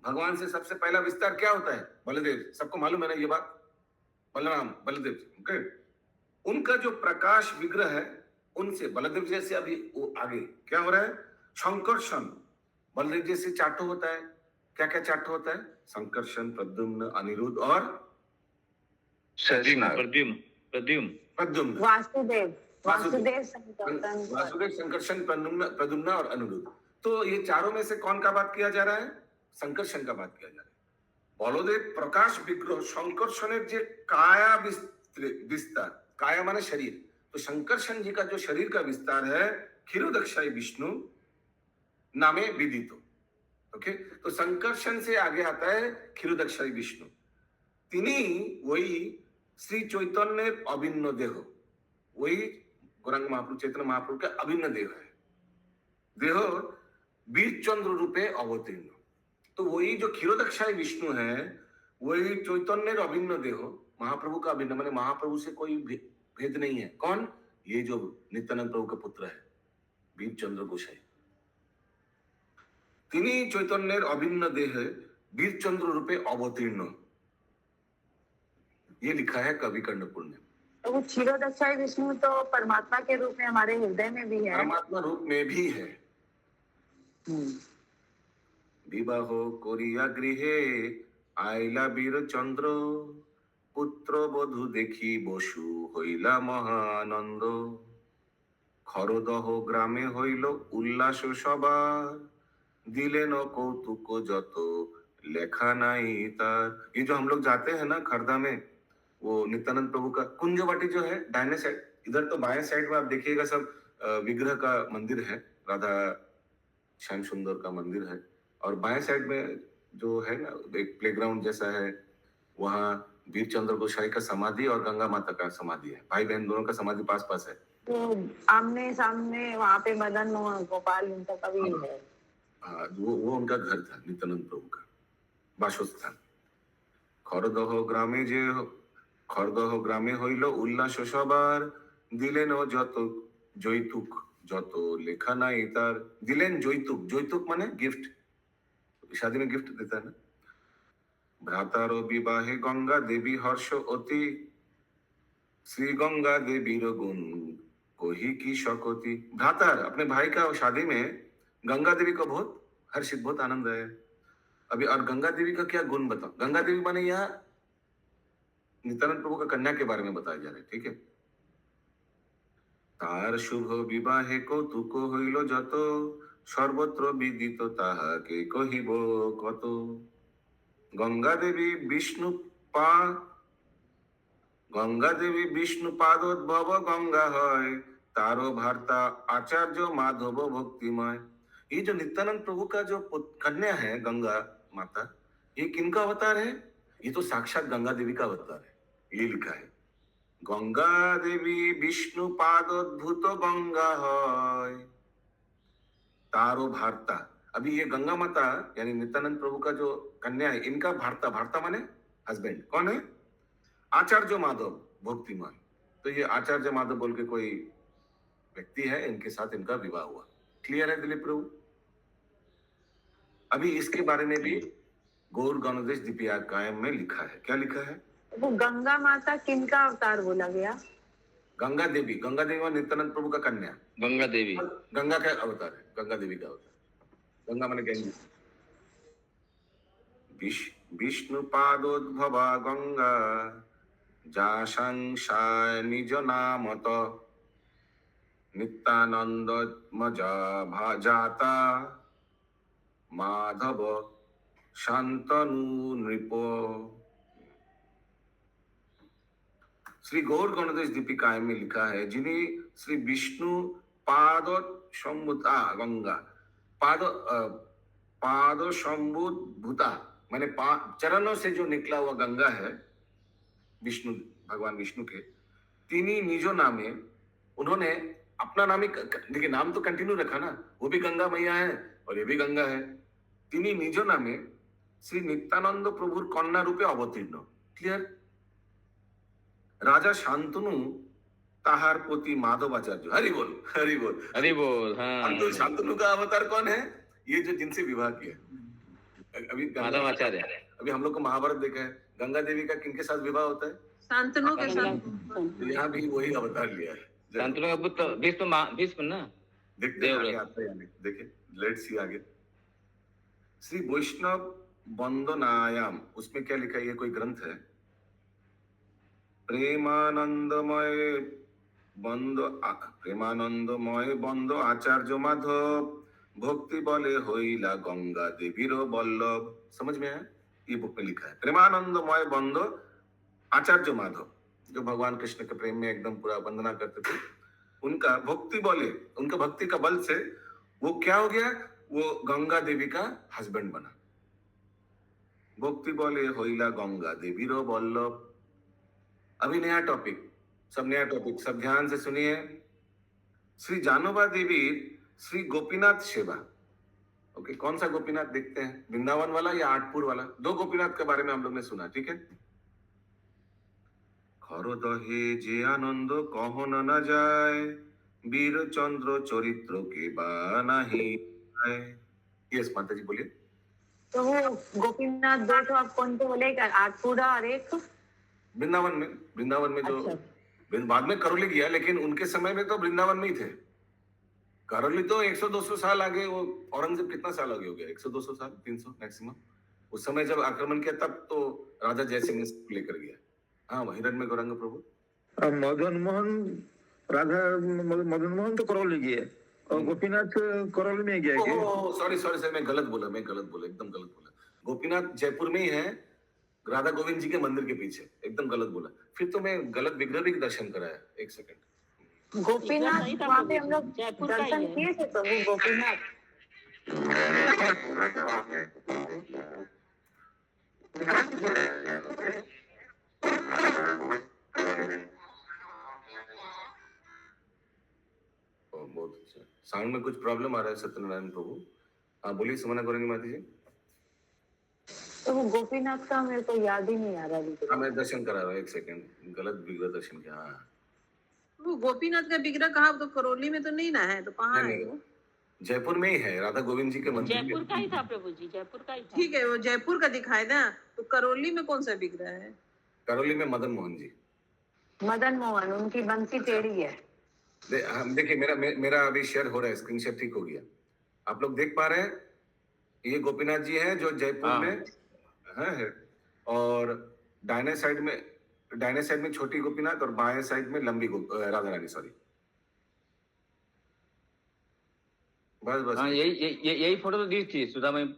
भगवान से सबसे पहला विस्तार क्या होता है? बलदेव, सबको मालूम है ना ये बात? बलराम बलदेव, ओके। उनका जो प्रकाश विग्रह है, उनसे बलदेव जैसे अभी वो आगे क्या हो रहा है? संकर्षण। बलदेव जैसे चाटो होता है, क्या क्या चाटो होता है? संकर्षण, प्रद्युम्न, अनिरुद्ध और प्रद्युम्न, वासुदेव वासुदेव, संकर्षण, वासुदेव, संकर्षण, प्रद्युम्न और अनिरुद्ध। तो ये चारों में से कौन का बात किया जा रहा है? संकर्षण का बात किया जा रहा है। बलदेव प्रकाश विग्रह संकर्षणের যে काया विस्तार, काया माने शरीर, तो संकर्षण जी का जो शरीर का विस्तार है क्षीरोदक्षाई विष्णु नामे विदित। ओके, तो संकर्षण से आगे आता है क्षीरोदक्षाई विष्णु। তিনি वही श्री चैतन्य अभिन्न देह, वही गौरांग महाप्रभु चैतन्य महाप्रभु का अभिन्न देह है। देह वीर चंद्र रूपे अवतीर्ण। तो वही जो क्षीरोदक्षाई विष्णु है, वही चैतन्य अभिन्न देह, महाप्रभु का अभिन्न, माने महाप्रभु से कोई भेद नहीं है। कौन? ये जो नित्यानंद प्रभु का पुत्र है वीर चंद्र गोसाई, তিনি চৈতন্যের अभिन्न देह वीर चंद्र रूपे अवतीर्ण। ये लिखा है कवि कर्णपुर ने। तो वो क्षीरोदक्षाई विष्णु तो परमात्मा के रूप में हमारे हृदय में भी है, परमात्मा रूप में भी है। विवाह करिया गृहे आइला वीर चंद्र, पुत्र बधू देखी बसु हইলা महानंद, खरदह ग्रामे हইল उल्लास सবার, दिलेन कौतुक जत लेखा नाई तार। ये जो हम लोग जाते हैं ना खरदा में, वो नित्यानंद प्रभु का कुंजवाटी जो है दाहिने साइड, इधर तो बाएं साइड में आप देखिएगा सब विग्रह का मंदिर है, राधा श्याम सुंदर का मंदिर है, और बाएं साइड में जो है ना एक प्लेग्राउंड जैसा है, वहाँ वीर चंद्र गोसाई का समाधि और गंगा माता का समाधि है। भाई बहन दोनों का समाधि पास पास है। तो आमने सामने वहाँ पे मदन मोहन गोपाल इनका का भी है। हाँ, वो उनका घर था नित्यानंद प्रभु का बासस्थान। खरदह ग्रामे हইল उल्लास सবার, दिलेन যত যৌতুক যত লেখা নাই তার দিলেন যৌতুক। যৌতুক মানে गिफ्ट, शादी में गिफ्ट देता है ना। भ्रातार विवाहे गंगा देवी हर्ष अति, श्री गंगा देवी गुण कोही की शकति। भ्रातार अपने भाई का शादी में गंगा देवी को बहुत हर्षित, बहुत आनंद है। अभी और गंगा देवी का क्या गुण बताओ। गंगा देवी माने यहाँ नित्यानंद प्रभु का कन्या के बारे में बताया जा रहा है, ठीक है। तार शुभ विवाहे कौतुक हইল যত, সর্বত্র বিদিত তাহাকে কহিব কত। গঙ্গা দেবী বিষ্ণু পাদোদ্ভব गंगा হয়, तारो भारता आचार्य माधव भक्तिमय। ये जो नित्यानंद प्रभु का जो कन्या है गंगा माता, ये किनका अवतार है? ये तो साक्षात गंगा देवी का अवतार है। ये लिखा है गंगा देवी विष्णु पादोद्भूत गंगा है, तारो भारता। अभी ये गंगा माता यानी नित्यानंद प्रभु का जो कन्या है, इनका भारता, भारता माने हस्बैंड कौन है? आचार्य माधव भक्तिमय। तो ये आचार्य माधव बोल के कोई व्यक्ति है, इनके साथ इनका विवाह हुआ। क्लियर है दिलीप प्रभु? अभी इसके बारे में भी गौर गणोदेश दीपिका कायम में लिखा है। क्या लिखा है? वो गंगा माता किनका अवतार बोला गया? गंगा देवी। गंगा देवी और नित्यानंद प्रभु का कन्या गंगा देवी, गंगा का अवतार है, गंगा देवी का अवतार। गंगा माने गंगा। विष्णु पादोद्भवा गंगा, जा संसार निज नामत, नित्यानंद मजा भाजाता, माधव शांतनु नृप। श्री गौर गणोदेश दीपिका में लिखा है जिन्हें श्री विष्णु पाद संभूता गंगा, पाद संभूता माने चरणों से जो निकला हुआ गंगा है विष्णु, भगवान विष्णु के। तिनी निजो नामे, उन्होंने अपना नाम ही, देखिए नाम तो कंटिन्यू रखा ना, वो भी गंगा मैया है और ये भी गंगा है। तिनी निजो नामे श्री नित्यानंद प्रभुर कन्या रूपे अवतीर्ण। क्लियर? राजा शांतनु ताहार पोती माधव आचार्य। हरि बोल, हरि बोल, हरि बोल। हाँ, शांतनु का अवतार कौन है? ये जो जिनसे विवाह किया अभी माधव आचार्य। अभी हम लोग को महाभारत देखा है, गंगा देवी का किनके साथ विवाह होता है? शांतनु के साथ। तो यहाँ भी वही अवतार लिया है। शांतनु का पुत्र भीष्म ना। देखते हैं आगे आता है यानी, देखिए लेट्स सी आगे। श्री वैष्णव वंदनायाम, उसमें क्या लिखा है? ये कोई ग्रंथ है। प्रेमानंदमय बंद आचार्य माधव, भक्ति बले होइला गंगा देवीर बल्लभ। समझ में है? ये बुक में लिखा है प्रेमानंदमय बंद आचार्य माधव, जो भगवान कृष्ण के प्रेम में एकदम पूरा वंदना करते थे। उनका भक्ति बले, उनका भक्ति का बल से वो क्या हो गया? वो गंगा देवी का हस्बैंड बना। भक्ति बले होइला गंगा देवीर बल्लभ। अभी नया टॉपिक, सब नया टॉपिक, सब ध्यान से सुनिए। श्री जानोबा देवी श्री गोपीनाथ सेवा। ओके, कौन सा गोपीनाथ देखते हैं? वृंदावन वाला या आठपुर वाला? दो गोपीनाथ के बारे में हम लोग ने सुना, ठीक है। खरदहे जे आनंद कहन न जाए, वीर चंद्र चरित्र के बानाही। यस माता जी बोलिए। तो वो गोपीनाथ दो तो आप कौन से बोले? आठपुरा और एक वृंदावन में जो बाद में करौली गया, लेकिन उनके समय में तो वृंदावन में ही थे। करौली तो 100-200 साल आगे, वो औरंगजेब कितना साल आगे हो गया? 100-200 साल, 300 मैक्सिमम। उस समय जब आक्रमण किया तब तो राजा जयसिंह ने लेकर गया। हाँ, हिरण्य गौरंग प्रभु। मदन मोहन, राधा मदन मोहन तो करौली गए और गोपीनाथ करौली में गया। सॉरी सर, मैं गलत बोला, एकदम गलत बोला। गोपीनाथ जयपुर में ही है, राधा गोविंद जी के मंदिर के पीछे। एकदम गलत बोला, फिर तो मैं गलत विग्रह भी दर्शन कराया। एक सेकंड। गोपीनाथ वहाँ पे हम लोग दर्शन किए थे प्रभु गोपीनाथ। बहुत अच्छा। साउंड में कुछ प्रॉब्लम आ रहा है सत्यनारायण प्रभु। हाँ बोलिए, समझना करेंगे माता जी। तो वो गोपीनाथ का मेरे को याद ही नहीं आ रहा। हाँ, मैं दर्शन करा रहा हूँ, एक सेकंड। गलत विग्रह दर्शन किया। हाँ, वो गोपीनाथ का विग्रह कहाँ, तो करौली में तो नहीं ना है, तो कहाँ नहीं, है नहीं। वो? जयपुर में ही है, राधा गोविंद जी के मंदिर जयपुर के। का ही था प्रभु जी, जयपुर का ही था। ठीक है, वो जयपुर का दिखाई ना, तो करौली में कौन सा विग्रह है? करौली में मदन मोहन जी। मदन मोहन, उनकी बंसी टेढ़ी है। देखिए मेरा अभी शेयर हो रहा है, स्क्रीन शेयर ठीक हो गया। आप लोग देख पा रहे हैं, ये गोपीनाथ जी हैं जो जयपुर हाँ। में है, और दाहिने साइड में छोटी गोपीनाथ और बाएं साइड में लंबी राधा रानी, सॉरी। बस हाँ यही फोटो तो दी थी सुधा में।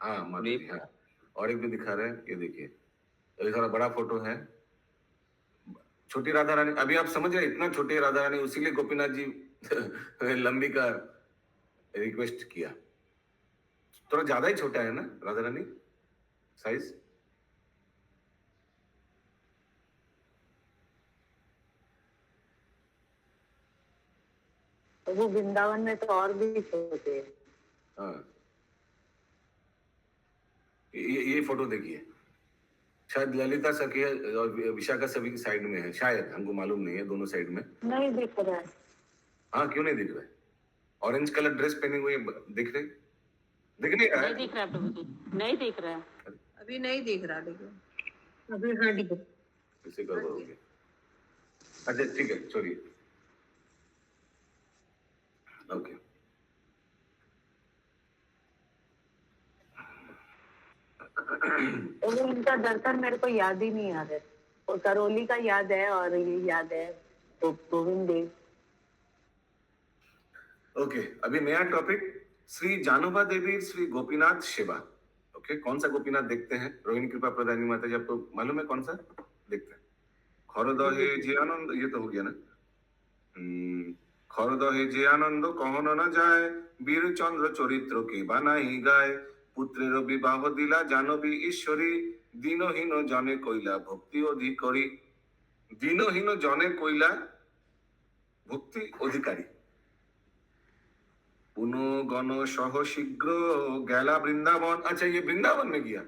हाँ माधुरी, हाँ। और एक भी दिखा रहे हैं, ये देखिए, ये थोड़ा बड़ा फोटो है, छोटी राधा रानी। अभी आप समझ रहे हैं, इतना छोटी राधा रानी, उसीलिए गोपीनाथ जी लंबी का रिक्वेस्ट किया। थोड़ा ज्यादा ही छोटा है ना राधा रानी साइज। तो वो वृंदावन में तो और भी छोटे हैं। हाँ, ये फोटो देखिए, शायद ललिता सखी और विशाखा सभी की साइड में है, शायद, हमको मालूम नहीं है, दोनों साइड में। नहीं दिख रहा है। हाँ, क्यों नहीं दिख रहा है? ऑरेंज कलर ड्रेस पहने हुए दिख रहा है? नहीं दिख रहा है प्रभु जी, नहीं दिख रहा है, अभी नहीं दिख रहा, लेकिन अभी हाँ दिख रहा है। इसे गड़बड़ हो गया। अच्छा ठीक है, छोड़िए, ओके। तो वो इनका दर्शन मेरे को याद ही नहीं आ रहा है। और करौली का याद है और ये याद है, तो गोविंद देव। ओके, अभी नया टॉपिक, श्री जानोबा देवी श्री गोपीनाथ शिवा। ओके, कौन सा गोपीनाथ देखते हैं? रोहिणी कृपा प्रदानी माता जी, आपको मालूम है कौन सा देखते हैं? खरदहे जे आनंद, ये तो हो गया ना। खरदहे जे आनंद कहनो न जाए, वीर चंद्र चरित्र के बानाई गाय, पुत्रेर विवाह दिला जानवी ईश्वरी, दीनहीन जने कइला भक्ति अधिकारी। दीनहीन जने कइला भक्ति अधिकारी। पुनो गण सह शीघ्र गैला वृंदावन। अच्छा, ये वृंदावन में गया।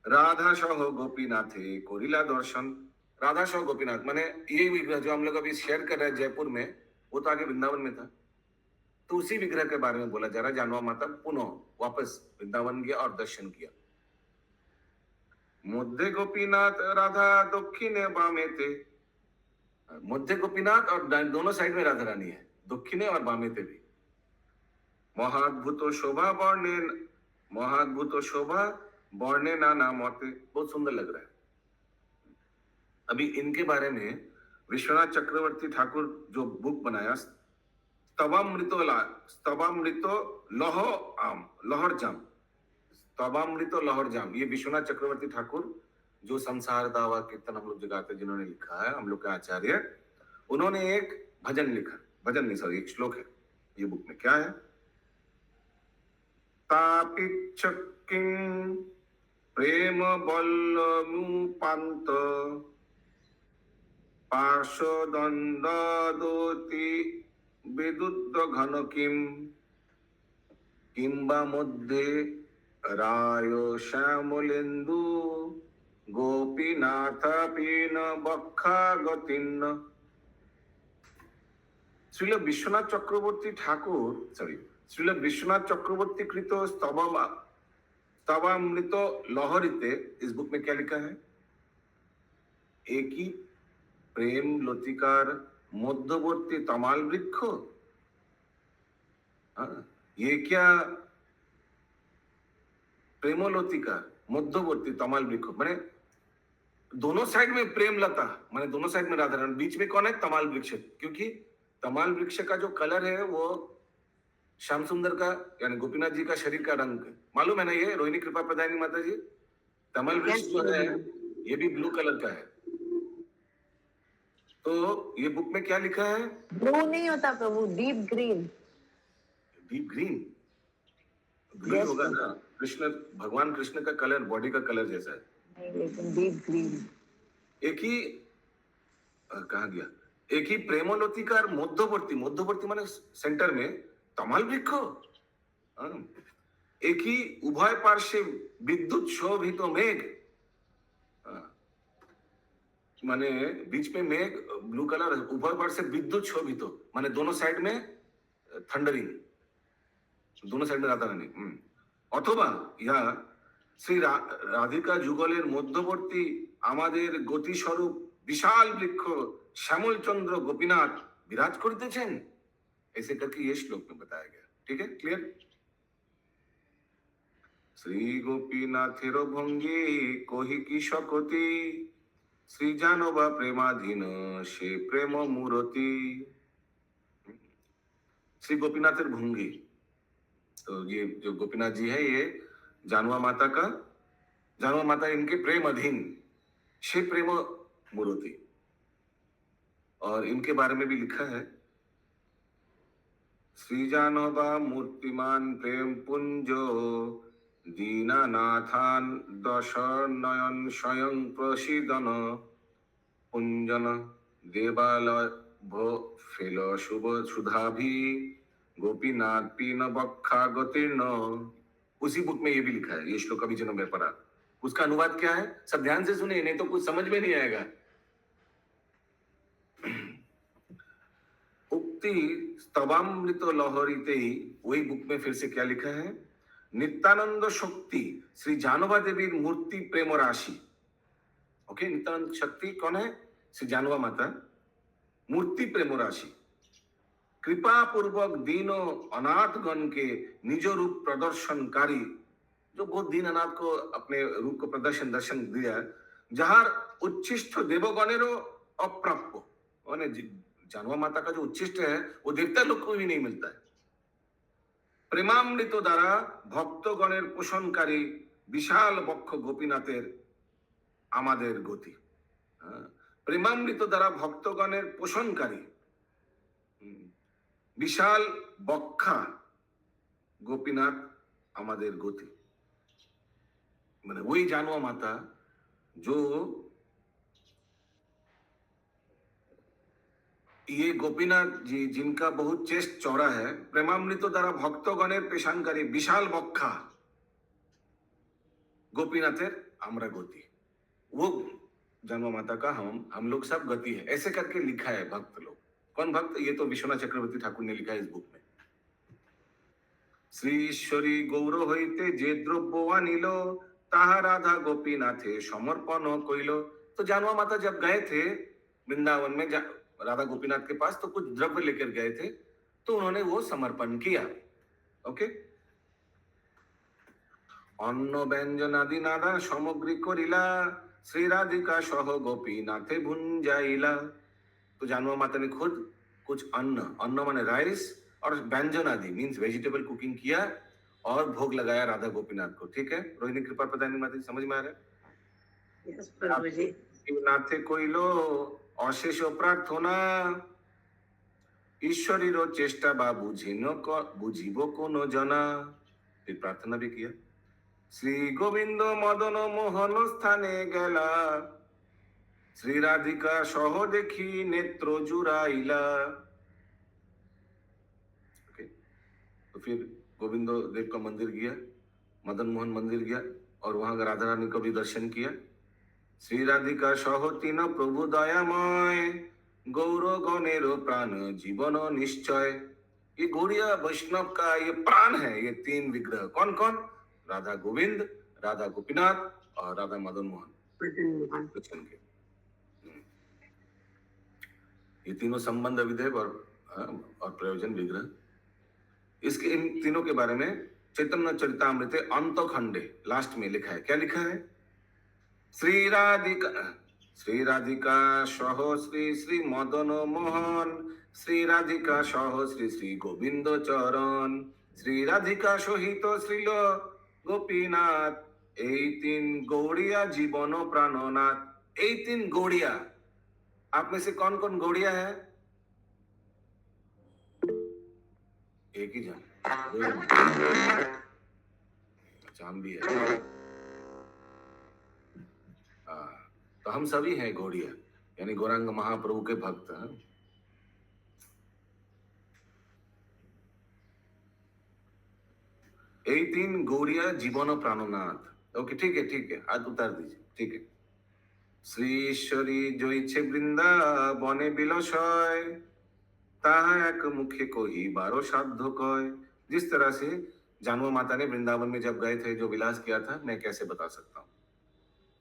राधा सह गोपीनाथे कोरिला दर्शन। राधा सह गोपीनाथ माने ये विग्रह जो हम लोग अभी शेयर कर रहे हैं जयपुर में, वो तो आगे वृंदावन में था। तो उसी विग्रह के बारे में बोला जा रहा है। जानवा माता पुनः वापस वृंदावन गया और दर्शन किया। मध्य गोपीनाथ राधा दक्षिणे बामे थे। मध्य गोपीनाथ और दोनों साइड में राधा रानी है, दक्षिणे और बामे थे भी। महाद्भुत शोभा वर्णे नाना मते। बहुत सुंदर लग रहा है। अभी इनके बारे में विश्वनाथ चक्रवर्ती ठाकुर जो बुक बनाया, स्तवामृतो लहर जाम, ये विश्वनाथ चक्रवर्ती ठाकुर जो संसार दावा कीर्तन हम लोग जगाते, जिन्होंने लिखा है, हम लोग के आचार्य, उन्होंने एक भजन लिखा, भजन नहीं सॉरी, एक श्लोक है ये बुक में। क्या है? तापिच्छकिं प्रेम बल्लमुपान्त पार्श्वदन्दोति विद्युत घन किंबा मध्ये राय श्यामलेन्दु गोपीनाथ पीन बक्षा गतिन्न। श्रील विश्वनाथ चक्रवर्ती ठाकुर, सॉरी, श्रील विश्वनाथ चक्रवर्ती कृत स्तवामृत लहरीते, इस बुक में क्या लिखा है? एक ही प्रेम लतिकार मध्यवर्ती तमाल वृक्ष। ये क्या? प्रेमलतिका मध्यवर्ती तमाल वृक्ष माने दोनों साइड में प्रेम लता, माने दोनों साइड में राधा रानी, बीच में कौन है? तमाल वृक्ष। क्योंकि तमाल वृक्ष का जो कलर है वो श्याम सुंदर का यानी गोपीनाथ जी का शरीर का रंग है। मालूम है ना ये रोहिणी कृपा प्रदायिनी माता जी? तमाल वृक्ष जो है ये भी ब्लू कलर का है। तो ये बुक में क्या लिखा है? ब्लू नहीं होता प्रभु, deep green. Deep green? Green होगा ना, कृष्ण, भगवान कृष्ण का कलर बॉडी का कलर जैसा है। नहीं, लेकिन डीप ग्रीन। एक ही कहा गया, एक ही प्रेमलती का मध्यवर्ती, मध्यवर्ती माने सेंटर में तमाल वृक्ष। एक ही उभय पार्श्व विद्युत शोभित मेघ। माने बीच में मेघ ब्लू कलर, ऊपर पर से विद्युत शोभित, माने दोनों साइड में थंडरिंग, दोनों साइड में राधा रानी। অথবা ইহা শ্রী রাধিকা যুগলের মধ্যবর্তী আমাদের গতিস্বরূপ বিশাল বৃক্ষ শ্যামলচন্দ্র গোপীনাথ বিরাজ করিতেছেন, ऐसे करके ये श्लोक में बताया गया। ठीक है, क्लियर। শ্রী গোপীনাথের ভঙ্গি কহি কি সকতি, শ্রী জানবা প্রেমাধীন সে প্রেম মূরতি। श्री गोपीनाथेर भंगी, तो ये जो गोपीनाथ जी है ये जानवा माता का, जानवा माता इनके प्रेम अधीन, शे प्रेम मूर्ति। और इनके बारे में भी लिखा है, श्री जानवा मूर्तिमान प्रेम पुंजो दीनानाथान दश नयन स्वयं प्रसीदन पुंजन देवालय भो फेल शुभ सुधाभि गोपीनाथ पीन बक्षागतीर्ण। उसी बुक में ये भी लिखा है, ये श्लोक अभी जो मैं पढ़ा, उसका अनुवाद क्या है, सब ध्यान से सुने, नहीं तो कुछ समझ में नहीं आएगा। उक्ति स्तवामृत लहरीते ही, वही बुक में फिर से क्या लिखा है, नित्यानंद शक्ति श्री जानवा देवी मूर्ति प्रेम राशि। ओके, नित्यानंद शक्ति कौन है, श्री जानवा माता, मूर्ति प्रेम राशि, कृपा पूर्वक दीनो अनाथ गण के निज रूप प्रदर्शनकारी, जो बहुत दीन अनाथ को अपने रूप को प्रदर्शन दर्शन दिया, जहां उच्छिष्ट देवगणेरो अप्राप्य, माने जानवा माता का जो उच्छिष्ट है वो देवता लोग को भी नहीं मिलता है। प्रेमामृत द्वारा भक्तगणेर पोषणकारी विशाल बक्ष गोपीनाथेर आमादेर गति। प्रेमामृत द्वारा भक्तगणेर पोषणकारी विशाल बक्षा गोपीनाथ आमादेर गति, माने वही जानवा माता जो ये गोपीनाथ जी जिनका बहुत चेस्ट चौड़ा है, प्रेमामृत द्वारा भक्तगणेर पेशानकारी विशाल बक्षा गोपीनाथेर आमरा गति, वो जानवा माता का हम लोग सब गति है, ऐसे करके लिखा है भक्त लोग। कौन भक्त, ये तो विश्वनाथ चक्रवर्ती ठाकुर ने लिखा है इस बुक में। श्री ईश्वरी गौर हईते जे द्रव्य आनिलो ताहा राधा गोपीनाथे समर्पण कइलो। तो जानवा माता जब गए थे वृंदावन में राधा गोपीनाथ के पास, तो कुछ द्रव्य लेकर गए थे, तो उन्होंने वो समर्पण किया। ओके, अन्न व्यंजन आदि नाना सामग्री करिला श्री राधिका सह गोपीनाथे भुंजाइला। तो जानवा माता ने खुद कुछ अन्न माने राइस और व्यंजन आदि मीन्स वेजिटेबल कुकिंग किया और भोग लगाया राधा गोपीनाथ को। ठीक है, रोहिणी कृपा प्रदानी माता जी, समझ में आ रहा है? यस प्रभु जी। नाथे कइलो अशेष प्रार्थना ईश्वरीर चेष्टा बा बुझिब कोनो जना। फिर प्रार्थना भी किया, श्री गोविंद मदन मोहन स्थाने गेला श्री राधिका सह देखी नेत्र जुराइला। तो फिर गोविंद देव का मंदिर गया, मदन मोहन मंदिर गया और वहां राधा रानी का भी दर्शन किया। श्री राधिका सह तीन प्रभु दयामय गौर गणेर प्राण जीवन निश्चय। ये गौड़िया वैष्णव का ये प्राण है, ये तीन विग्रह। कौन कौन, राधा गोविंद, राधा गोपीनाथ और राधा मदन मोहन कृष्ण के। ये तीनों संबंध विधेय और प्रयोजन विग्रह। इसके इन तीनों के बारे में चैतन्य चरितामृत अंत खंडे लास्ट में लिखा है। क्या लिखा है, श्री राधिका सह श्री श्री मदन मोहन श्री राधिका सह श्री श्री गोविंद चरण श्री राधिका सहित श्रील गोपीनाथ এই তিন गौड़िया जीवन प्राणनाथ। এই तीन गौड़िया, आप में से कौन कौन गौड़िया है? एक ही जन, अच्छा हम भी है। तो हम सभी हैं गौड़िया, यानी गौरांग महाप्रभु के भक्त हैं। এই तीन गौड़िया जीवन प्राणनाथ। ओके, ठीक है, हाथ उतार दीजिए। ठीक है, শ্রী ঈশ্বরী জয়ছে বৃন্দাবনে বিলসয় ताहा एक मुख्य को ही बारो साध्य कय। जिस तरह से जानवा माता ने वृंदावन में जब गए थे जो विलास किया था मैं कैसे बता सकता हूँ।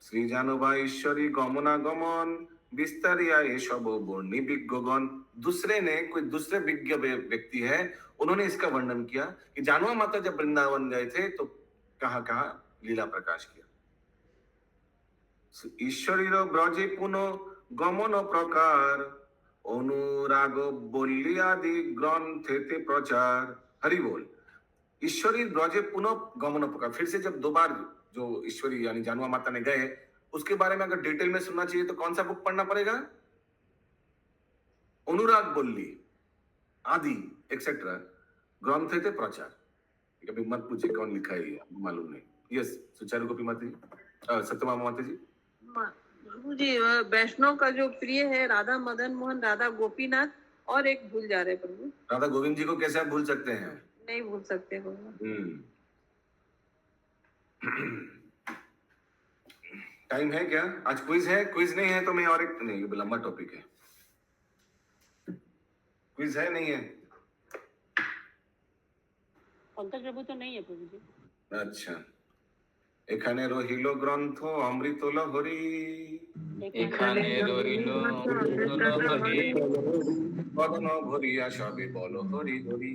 श्री जानवा ईश्वरी गमनागमन विस्तारिया ये सब वर्णी विज्ञगण। दूसरे ने कोई दूसरे विज्ञ व्यक्ति है उन्होंने इसका वर्णन किया कि जानवा माता जब वृंदावन गए थे तो कहाँ कहाँ लीला प्रकाश किया। ईश्वरीर ब्रजे पुनः गमन प्रकार अनुराग बोली आदि ग्रंथेते प्रचार। हरि बोल। ईश्वरी ब्रजे पुनः गमन प्रकार, फिर से जब दो बार जो ईश्वरी यानी जानवा माता ने गए उसके बारे में अगर डिटेल में सुनना चाहिए तो कौन सा बुक पढ़ना पड़ेगा? अनुराग बोली आदि एक्सेट्रा ग्रंथेते प्रचार। कभी मत पूछिए कौन लिखा है ये, मालूम नहीं। यस सुचारू गोपी माता जी, सत्यभामा माता जी। प्रभु जी वैष्णव का जो प्रिय है राधा मदन मोहन, राधा गोपीनाथ और एक भूल जा रहे प्रभु। राधा गोविंद जी को कैसे आप भूल सकते हैं? नहीं भूल सकते हो। टाइम है क्या? आज क्विज है? क्विज नहीं है तो मैं और एक नहीं, ये लंबा टॉपिक है। क्विज है नहीं है? पंकज प्रभु तो नहीं है प्रभु जी। अच्छा, এখানে রহিল গ্রন্থ অমৃত লহরী, এখানে রইল লহরী, বদন ভরিয়া সবে বল হরি হরি।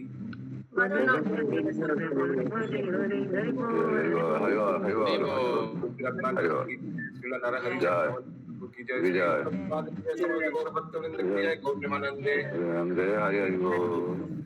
जय हरि हरि बोल।